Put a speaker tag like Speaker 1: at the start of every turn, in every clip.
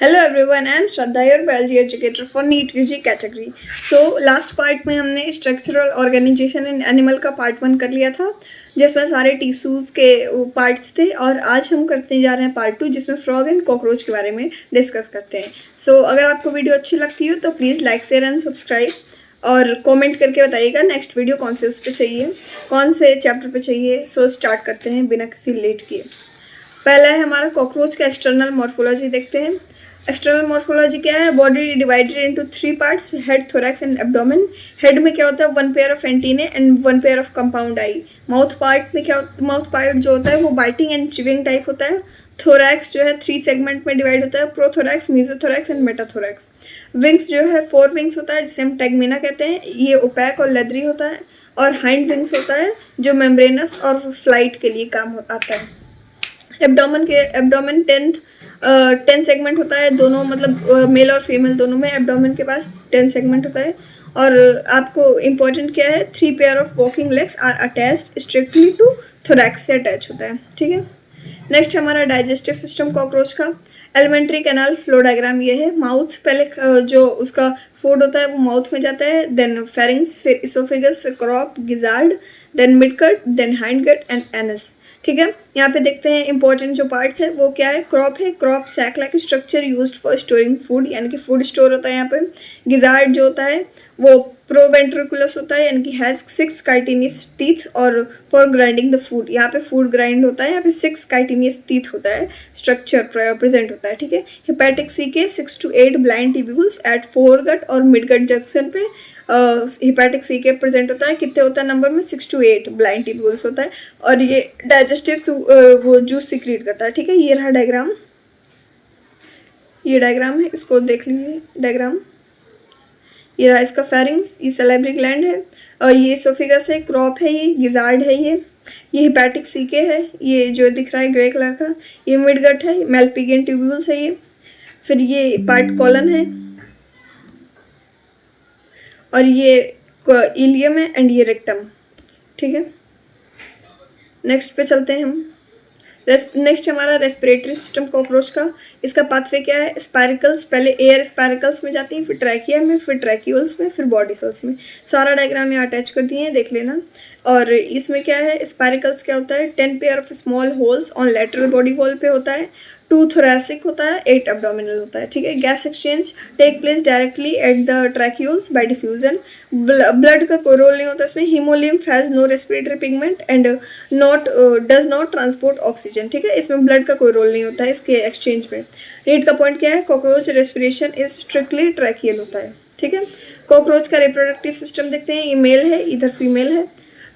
Speaker 1: Hello everyone, I am Shraddha, your biology educator for NEET UG category. So last part में हमने structural organisation in animal का part 1 कर लिया था, जिसमें सारे टिश्यूज़ के पार्ट्स थे। और आज हम करते जा रहे हैं पार्ट 2, जिसमें फ्रॉग एंड कॉकरोच के बारे में डिस्कस करते हैं। सो अगर आपको वीडियो अच्छी लगती हो तो please like share and subscribe, और कमेंट करके बताइएगा नेक्स्ट वीडियो कौन से उस पर चाहिए, कौन से चैप्टर पे चाहिए। सो स्टार्ट करते हैं बिना किसी लेट किए। पहला है हमारा कॉकरोच का एक्सटर्नल मॉर्फोलॉजी। देखते हैं एक्सटर्नल मॉर्फोलॉजी क्या है। Body divided into 3 parts, head, thorax and abdomen. Head में क्या होता है, 1 pair of antennae and 1 pair of compound I. Mouth part में क्या, माउथ पार्ट जो होता है वो बाइटिंग एंड चिविंग टाइप होता है। थोरैक्स जो है 3 सेगमेंट में डिवाइड होता है, प्रोथोरैक्स, मेसोथोरैक्स एंड मेटाथोरैक्स। विंग्स जो है 4 विंग्स होता है, जिसे हम टैगमेना कहते हैं। ये ओपैक और लेदरी होता है। और हाइंड विंग्स होता है जो मेम्ब्रेनस और फ्लाइट के लिए काम आता है। एब्डोमेन 10 सेगमेंट होता है, दोनों मतलब मेल और फीमेल दोनों में एब्डोमेन के पास 10 सेगमेंट होता है। और आपको इम्पोर्टेंट क्या है, 3 pair of walking legs are attached strictly to thorax से अटैच होता है। ठीक है, नेक्स्ट हमारा डाइजेस्टिव सिस्टम कॉकरोच का। एलिमेंट्री कैनाल फ्लो डायग्राम ये है। माउथ पहले जो उसका फूड होता है वो माउथ में जाता है, देन फेरिंग्स, फिर इसोफेगस, फिर crop, gizzard, then midgut, then hindgut and anus. ठीक है, यहाँ पे देखते हैं इंपॉर्टेंट जो पार्ट्स है वो क्या है। क्रॉप है, crop sac like structure used for storing food, यानी कि फूड स्टोर होता है यहाँ पे। गिजार्ड जो होता है वो प्रोवेंट्रिकुलस होता है, यानी कि हैज 6 काइटिनियस टीथ और फॉर ग्राइंडिंग द फूड। यहाँ पे फूड ग्राइंड होता है, यहाँ पे 6 काइटिनियस टीथ होता है, स्ट्रक्चर प्रेजेंट होता है। ठीक है, हेपेटिक सी के 6 to 8 blind tubules at foregut और मिडगट जंक्शन पे हेपेटिक सी के प्रेजेंट होता है। कितने होता है नंबर में, 6 to 8 ब्लाइंड टिब्यूल्स होता है। और ये डाइजेस्टिव वो जूस सिक्रीट करता है। ठीक है, ये रहा डायग्राम, ये डायग्राम है, इसको देख लीजिए डायग्राम। ये रहा इसका फेरिंग्स, ये सलाइवरी ग्लैंड है, और ये एसोफेगस है, क्रॉप है, ये गिजार्ड है, ये हेपेटिक सीके है, ये जो दिख रहा है ग्रे कलर का, ये मिडगट है, मेल्पिगियन ट्यूब्यूल्स है ये, फिर ये पार्ट कॉलन है, और ये इलियम है, एंड ये रेक्टम। ठीक है, नेक्स्ट पे चलते हैं हम। नेक्स्ट हमारा रेस्पिरेटरी सिस्टम कॉकरोच का। इसका पाथवे क्या है, स्पाइरिकल्स, पहले एयर स्पाइरिकल्स में जाती है, फिर ट्रैकिया में, फिर ट्रैक्यूल्स में, फिर बॉडी सेल्स में। सारा डायग्राम यहाँ अटैच कर दिए हैं, देख लेना। और इसमें क्या है, स्पाइरिकल्स क्या होता है, 10 pair of small holes on lateral body wall पे होता है, 2 थोरैसिक होता है, 8 एब्डोमिनल होता है। ठीक है, gas exchange take place directly at the tracheoles by diffusion. Blood का कोई रोल नहीं होता इसमें। Haemolymph has no respiratory pigment and does not transport oxygen. ठीक है, इसमें ब्लड का कोई रोल नहीं होता है इसके एक्सचेंज में। नीट का पॉइंट क्या है, cockroach respiration is strictly tracheal होता है। ठीक है, कॉकरोच का रिप्रोडक्टिव सिस्टम देखते हैं। ये मेल है, इधर फीमेल है।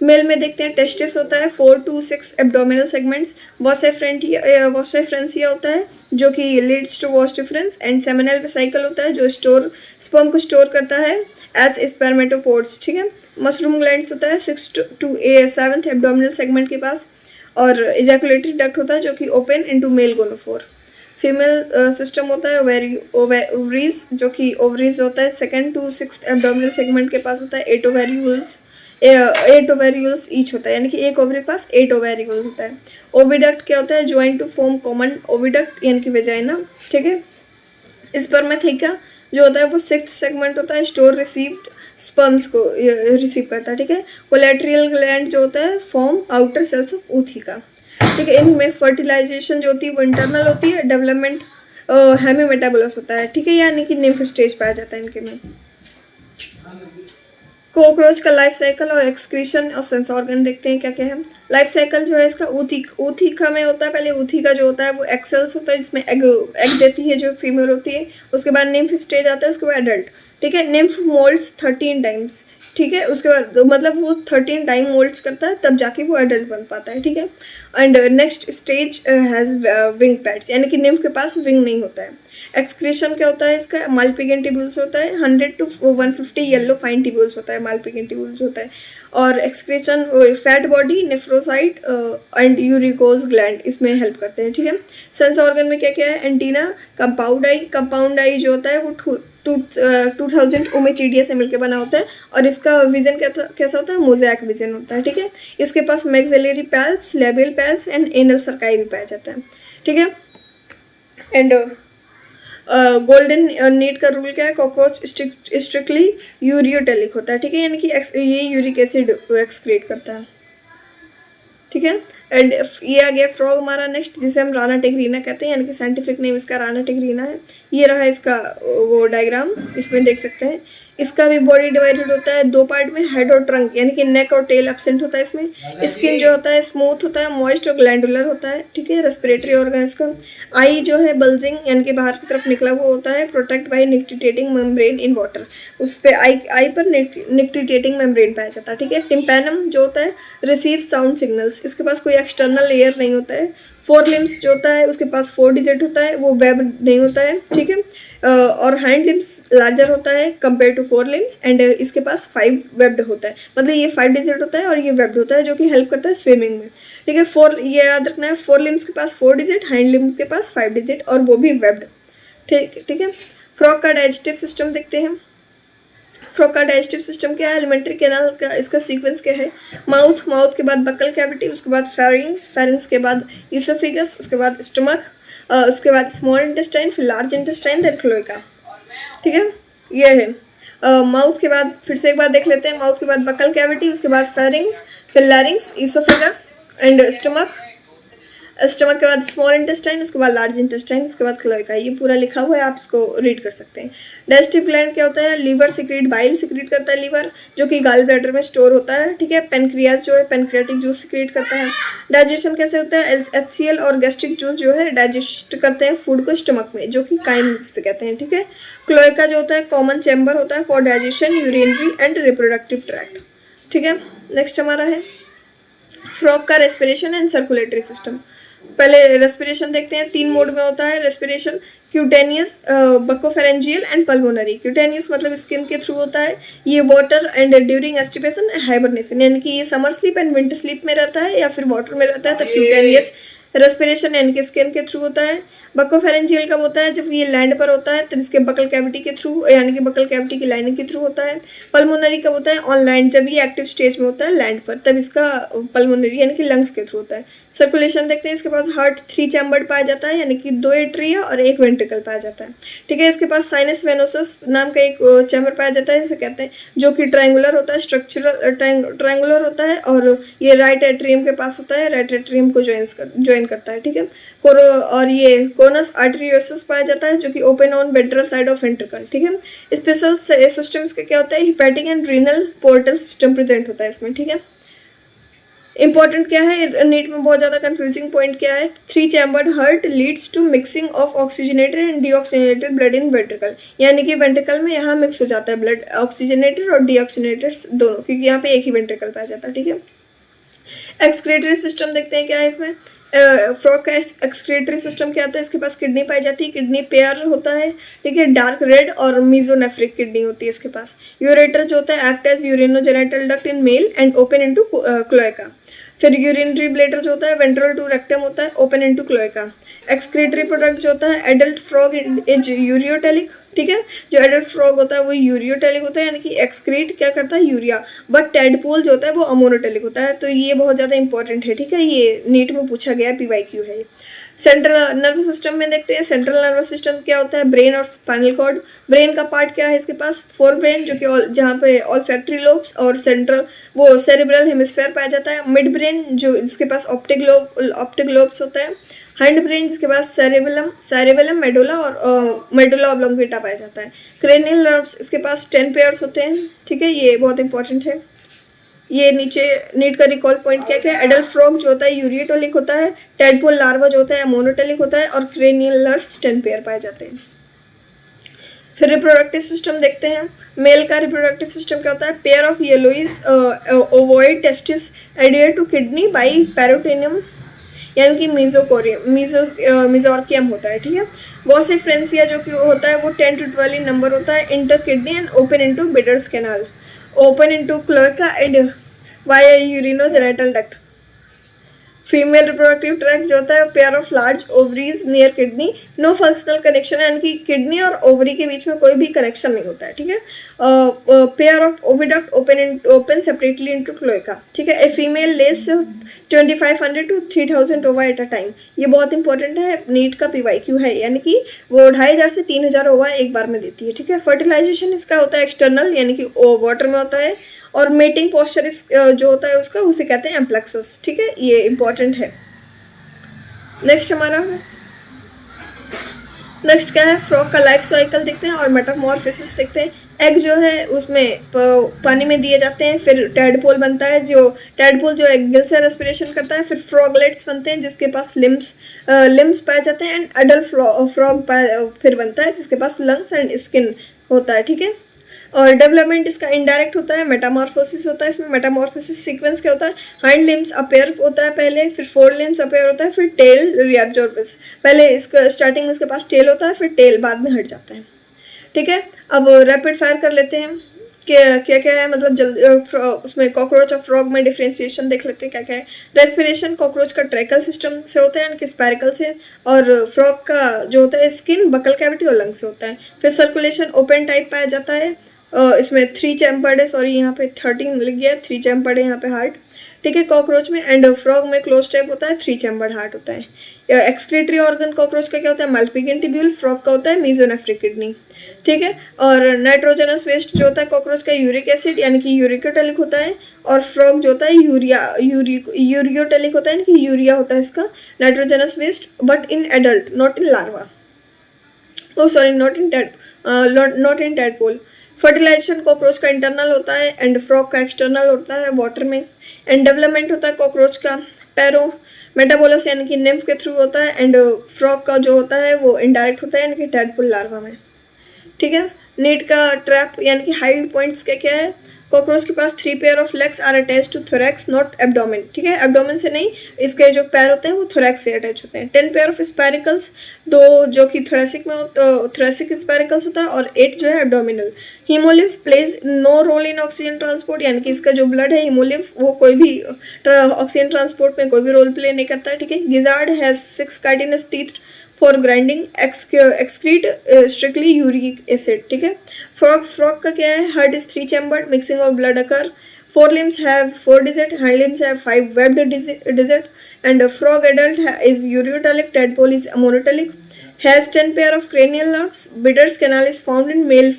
Speaker 1: मेल में देखते हैं टेस्टिस होता है, 4 to 6 एब्डोमिनल सेगमेंट्स। वॉसेफ्रेंसिया होता है जो कि leads to vas deferens, and seminal vesicle होता है जो स्पर्म को स्टोर करता है एज स्पर्मेटोफोर्स। ठीक है, मशरूम ग्लैंड्स होता है 6 to 7th एब्डोमिनल सेगमेंट के पास, और इजैकुलेटरी डक्ट होता है जो कि open into male gonophore. Female system होता है ओवरीज, जो कि ओवरीज होता है 2nd to 6th abdominal segment के पास होता है। 8 ओवेरियल्स ईच होता है, यानी कि एक ओवरी के पास 8 ओवेरियल्स होता है। ओविडक्ट क्या होता है, join to form common oviduct, यानी कि वेजाइना। ठीक है, स्पर्मेथेका जो होता है वो 6th सेगमेंट होता है, स्टोर रिसीव्ड स्पर्म्स को रिसीव करता है। ठीक है, कोलेट्रियल ग्लैंड जो होता है form outer cells of ootheca. ठीक है, इनमें फर्टिलाइजेशन जो होती है वो इंटरनल होती है, डेवलपमेंट हेमीमेटाबोलस होता है। ठीक है, यानी कि निम्फ स्टेज पाया जाता है इनके में। कॉकरोच का लाइफ साइकिल और एक्सक्रीशन और सेंस ऑर्गन देखते हैं क्या क्या है। लाइफ साइकिल जो है इसका ऊथिका में होता है। पहले ऊथिका जो होता है वो एक्सेल्स होता है, जिसमें एग देती है जो फीमेल होती है। उसके बाद निम्फ स्टेज आता है, उसके बाद एडल्ट। ठीक है, निम्फ मोल्ड्स 13 टाइम्स। ठीक है, उसके बाद मतलब वो 13 टाइम मोल्ड्स करता है, तब जाके वो एडल्ट बन पाता है। ठीक है, and next stage has wing pads, यानी कि निम्फ के पास विंग नहीं होता है। एक्सक्रीशन क्या होता है इसका, मालपिगियन टिब्यूल्स होता है, 100 to 150 येलो फाइन टिब्यूल्स होता है, मालपिगियन टिब्यूल्स होता है। और excretion fat body, nephrocyte and uricose gland इसमें हेल्प करते हैं। ठीक है, सेंस ऑर्गन में क्या क्या है, एंटीना, कंपाउंड आई जो होता है वो 2000 ओमेचिडिया से मिलकर बना होता है, और इसका विजन कैसा होता है, मोज़ैक विजन होता है। ठीक है, इसके पास maxillary palps, labial palps and anal cerci भी पाया जाता है। ठीक है, एंड गोल्डन नीट का रूल क्या है, कॉकरोच स्ट्रिक्टली यूरियोटेलिक होता है, ठीक है, यानी कि ये यूरिक एसिड एक्सक्रीट करता है, ठीक है। एंड ये आ गया फ्रॉग हमारा नेक्स्ट, जिसे हम राना टेग्रीना कहते हैं, यानी कि साइंटिफिक नेम इसका राना टेग्रीना है। ये रहा इसका वो डायग्राम, इसमें देख सकते हैं। इसका भी बॉडी डिवाइडेड होता है दो पार्ट में, हेड और ट्रंक, यानी कि नेक और टेल एब्सेंट होता है इसमें। स्किन जो होता है स्मूथ होता है, मॉइस्ट और ग्लैंडुलर होता है, ठीक है। रेस्पिरेटरी ऑर्गन इसका, आई जो है बल्जिंग यानी कि बाहर की तरफ निकला हुआ होता है, protect by nictitating membrane in water, उस पर आई पर निक्टिटेटिंग मेम्ब्रेन पाया जाता है, ठीक है। टिम्पैनम जो होता है रिसीव साउंड सिग्नल्स, इसके पास कोई एक्सटर्नल लेयर नहीं होता है। फोर लिम्स जो होता है उसके पास 4 डिजिट होता है, वो वेब नहीं होता है, ठीक है। और हैंड लिम्स लार्जर होता है कंपेयर टू 4 लिम्स, एंड इसके पास 5 वेब्ड होता है, मतलब ये 5 डिजिट होता है और ये वेब्ड होता है, जो कि हेल्प करता है स्विमिंग में, ठीक है। 4 ये याद रखना है, 4 लिम्स के पास 4 डिजिट, हैंड लिम्स के पास 5 डिजिट, और वो भी वेब्ड, ठीक है। फ्रॉग का डाइजेस्टिव सिस्टम देखते हैं। फ्रॉग का डाइजेस्टिव सिस्टम क्या है, एलिमेंट्री कैनाल का इसका सीक्वेंस क्या है, माउथ के बाद बक्कल कैविटी, उसके बाद फेरिंग्स के बाद ईसोफेगस, उसके बाद स्टमक, उसके बाद स्मॉल इंटेस्टाइन, फिर लार्ज इंटेस्टाइन, देन क्लोएका, ठीक है। ये है माउथ के बाद, फिर से एक बार देख लेते हैं, माउथ के बाद बक्कल कैविटी, उसके बाद फेरिंग्स, फिर लैरिंग्स, ईसोफेगस एंड स्टमक के बाद स्मॉल इंटेस्टाइन, उसके बाद लार्ज इंटेस्टाइन, उसके बाद क्लोएका। ये पूरा लिखा हुआ है, आप इसको रीड कर सकते हैं। डाइजेस्टिव ग्लैंड क्या होता है, लीवर सिक्रीट बाइल सिक्रीट करता है लीवर, जो कि गाल ब्लैडर में स्टोर होता है, ठीक है। पेनक्रियाज जो है पेनक्रियाटिक जूस सिक्रीट करता है। डाइजेशन कैसे होता है, HCl और गैस्ट्रिक जूस जो है डाइजेस्ट करते हैं फूड को स्टमक में, जो कि काइम जिसे कहते हैं, ठीक है। क्लोएका जो होता है कॉमन चैम्बर होता है for digestion, urinary and reproductive tract, ठीक है। नेक्स्ट हमारा है फ्रॉग का रेस्पिरेशन एंड सर्कुलेटरी सिस्टम। पहले रेस्पिरेशन देखते हैं, 3 मोड में होता है respiration, cutaneous, buccopharyngeal and pulmonary. Cutaneous मतलब स्किन के थ्रू होता है, ये वाटर एंड ड्यूरिंग एस्टिपेशन हाइबरनेशन, यानी कि ये summer sleep and winter sleep में रहता है या फिर वाटर में रहता है, तब क्यूटेनियस रेस्पिरेशन यानी कि स्किन के थ्रू होता है। बकोफेरेंजियल कब होता है, जब ये लैंड पर होता है, तब इसके बकल कैविटी के थ्रू, यानी कि बकल कैविटी की लाइनिंग के थ्रू होता है। पल्मोनरी कब होता है, ऑन लैंड, जब ये एक्टिव स्टेज में होता है लैंड पर, तब इसका पल्मोनरी यानी कि लंग्स के थ्रू होता है। सर्कुलेशन देखते हैं, इसके पास हार्ट 3 चैम्बर्ड पाया जाता है, यानी कि 2 एट्रिया और 1 वेंट्रिकल पाया जाता है, ठीक है। इसके पास साइनस वेनोसस नाम का एक चैम्बर पाया जाता है, जिसे कहते हैं, जो कि ट्रायंगुलर होता है, स्ट्रक्चरल ट्रायंगुलर होता है, और ये राइट एट्रियम के पास होता है, राइट एट्रियम को ज्वाइन करता है, ठीक है। और ये कोनस आर्टेरियोसस पाया जाता है, जो कि open on ventral side of ventricle, ठीक है। स्पेशल सिस्टम इसका क्या होता है, hepatic and renal portal system present होता है इसमें, ठीक है। इंपॉर्टेंट क्या है, नीट में बहुत ज़्यादा कंफ्यूजिंग पॉइंट क्या है, 3 chambered heart leads to mixing of oxygenated and deoxygenated blood in ventricle, यानी कि वेंट्रिकल में यहाँ मिक्स हो जाता है ब्लड, ऑक्सीजनेटेड और डीऑक्सीजनेटेड दोनों, क्योंकि यहाँ पे एक ही वेंट्रिकल पाया जाता है, ठीक है। एक्सक्रीटरी सिस्टम देखते हैं क्या है इसमें। फ्रॉग का एक्सक्रीटरी सिस्टम क्या आता है, इसके पास किडनी पाई जाती है, किडनी पेयर होता है, ठीक है। डार्क रेड और मीजोनेफ्रिक किडनी होती है इसके पास। यूरेटर जो होता है act as urinogenital duct in male and open into cloaca. फिर यूरिनरी ब्लेडर जो होता है वेंट्रल टू रेक्टम होता है, open into cloaca. Excretory product जो होता है एडल्ट फ्रॉग इज यूरियोटेलिक, ठीक है। जो एडल्ट फ्रॉग होता है वो यूरियोटेलिक होता है, यानी कि एक्सक्रीट क्या करता है, यूरिया, बट टेडपोल जो होता है वो अमोनोटेलिक होता है, तो ये बहुत ज़्यादा इंपॉर्टेंट है, ठीक है। ये नीट में पूछा गया, PYQ है ये। सेंट्रल नर्वस सिस्टम में देखते हैं, सेंट्रल नर्वस सिस्टम क्या होता है, ब्रेन और स्पाइनल कॉर्ड। ब्रेन का पार्ट क्या है इसके पास, 4 ब्रेन, जो कि जहाँ पे ऑल्फैक्टरी लोब्स और सेंट्रल वो सेरिब्रल हेमिस्फेयर पाया जाता है। मिड ब्रेन जो जिसके पास ऑप्टिक लोब्स होता है। हैंड ब्रेन जिसके पास सेरेबेलम मेडुला और मेडुला ऑब्लोंगेटा पाया जाता है। क्रेनियल नर्व्स इसके पास 10 पेयर्स होते हैं, ठीक है। ये बहुत इंपॉर्टेंट है। ये नीचे नीट का रिकॉल पॉइंट क्या क्या है, एडल्ट फ्रॉग जो होता है यूरियोटेलिक होता है, टेडपोल लार्वा जो होता है मोनोटेलिक होता है, और क्रेनियल नर्व्स 10 पेयर पाए जाते हैं। फिर रिप्रोडक्टिव सिस्टम देखते हैं, मेल का रिप्रोडक्टिव सिस्टम क्या होता है, pair of yellowish ovoid testis adhere to kidney by peritoneum, यानी कि मिजोर्कियम होता है, ठीक है। वॉसिफ्रेंसिया जो कि होता है वो 10 to 12 इन नंबर होता है, inter kidney and open into Bidder's canal, open into cloaca and via urinogenital duct. Female reproductive tract जो होता है pair of large ovaries near kidney, no functional connection, यानी कि किडनी और ओवरी के बीच में कोई भी कनेक्शन नहीं होता है, ठीक है। Pair of oviduct open separately into cloaca, ठीक है। ए फीमेल लेस 2500 to 3000 ओवा एट अ टाइम, ये बहुत इंपॉर्टेंट है, नीट का PYQ है, यानी कि वो 2500 से 3000 ओवा एक बार में देती है, ठीक है। फर्टिलाइजेशन इसका होता है एक्सटर्नल, यानी कि वाटर में होता है, और मेटिंग पोस्चर जो होता है उसका, उसे कहते हैं एम्प्लेक्सस, ठीक है, ये इंपॉर्टेंट है। नेक्स्ट क्या है, फ्रॉग का लाइफ साइकिल देखते हैं और मेटामॉर्फोसिस देखते हैं। एग जो है उसमें पानी में दिए जाते हैं, फिर टैडपोल बनता है, टैडपोल जो है गिल से रेस्पिरेशन करता है, फिर फ्रॉगलेट्स बनते हैं जिसके पास लिम्स पाए जाते हैं, एंड अडल्ट फ्रॉग फिर बनता है जिसके पास लंग्स एंड स्किन होता है, ठीक है। और डेवलपमेंट इसका इनडायरेक्ट होता है, मेटामॉर्फोसिस होता है। इसमें मेटामॉर्फोसिस सीक्वेंस क्या होता है, हाइंड लिम्स अपेयर होता है पहले, फिर फोर लिम्स अपेयर होता है, फिर टेल रीअब्जॉर्बस, पहले इसका स्टार्टिंग में इसके पास टेल होता है, फिर टेल बाद में हट जाता है, ठीक है। अब रैपिड फायर कर लेते हैं कि क्या क्या है, मतलब जल्दी उसमें कॉकरोच और फ्रॉग में डिफ्रेंशिएशन देख लेते हैं क्या क्या है। रेस्पिरेशन कॉकरोच का ट्रैकल सिस्टम से होता है, यानी कि स्पैरिकल से, और फ्रॉग का जो होता है स्किन बकल कैविटी और लंग से होता है। फिर सर्कुलेशन ओपन टाइप पाया जाता है, इसमें 3 चैम्पर्ड है, सॉरी यहाँ पे 13 लिख गया, 3 चैम्पर्ड है यहाँ पे हार्ट, ठीक है, कॉकरोच में। एंड फ्रॉग में क्लोज टाइप होता है, 3 चैम्पर्ड हार्ट होता है। एक्सक्रीटरी ऑर्गन कॉकरोच का क्या होता है, मल्पिगियन ट्यूब्यूल, फ्रॉग का होता है मेसोनेफ्रिक किडनी, ठीक है। और नाइट्रोजनस वेस्ट जो होता है कॉकरोच का यूरिक एसिड, यानी कि यूरिकोटेलिक होता है, और फ्रॉग जो होता है यूरियोटेलिक होता है, यानी कि यूरिया होता है इसका nitrogenous waste, but in adult not in larva, not in tadpole. Fertilisation cockroach का इंटरनल होता है, एंड फ्रॉग का एक्सटर्नल होता है वाटर में। एंड डेवलपमेंट होता है कॉकरोच का पैरो मेटाबोलस, यानी कि निम्फ के थ्रू होता है, एंड फ्रॉग का जो होता है वो इनडायरेक्ट होता है, यानी कि टैडपोल लार्वा में, ठीक है। नीड का ट्रैप यानी कि हाइड पॉइंट्स क्या क्या है, कॉकरोच के पास 3 pair of legs are attach to thorax not abdomen, ठीक है, एब्डोमेन से नहीं, इसके जो पैर होते हैं वो थोरैक्स से अटैच होते हैं। 10 पेयर ऑफ स्पैरिकल्स, 2 जो कि थोरैसिक में थोरैसिक स्पैरिकल्स होता है, और 8 जो है abdominal. Haemolymph plays no role in oxygen transport, यानी कि इसका जो ब्लड है हीमोलिम्फ वो कोई भी ऑक्सीजन ट्रांसपोर्ट में कोई भी रोल प्ले नहीं करता है, ठीक है। Gizzard has 6 chitinous teeth for grinding, excrete strictly uric acid, ठीक है। फ्रॉग का क्या है, heart is 3 chambered, mixing of blood occur, 4 limbs have 4 digit, hind limbs have 5 webbed digit, and a frog adult is ureotelic, tadpole is monotelic, has 10 pair of cranial nerves, Bidder's canal is found in male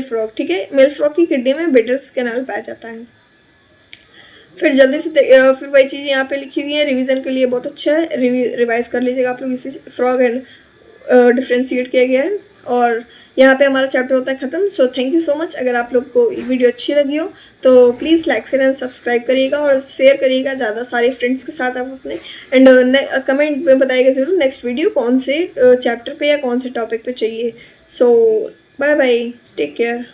Speaker 1: frog, ठीक है, mail frog की kidney में Bidder's canal पाया जाता है। फिर जल्दी से फिर वही चीज़ यहाँ पे लिखी हुई है, रिवीजन के लिए बहुत अच्छा है, रिवाइज कर लीजिएगा आप लोग, इसी फ्रॉग एंड डिफ्रेंशिएट किया गया है, और यहाँ पे हमारा चैप्टर होता है ख़त्म। So thank you so much. अगर आप लोग को ये वीडियो अच्छी लगी हो तो please like share and subscribe करिएगा, और शेयर करिएगा ज़्यादा सारे फ्रेंड्स के साथ आप अपने, एंड कमेंट में बताइएगा जरूर नेक्स्ट वीडियो कौन से चैप्टर पे या कौन से टॉपिक पे चाहिए। सो बाय बाय, टेक केयर।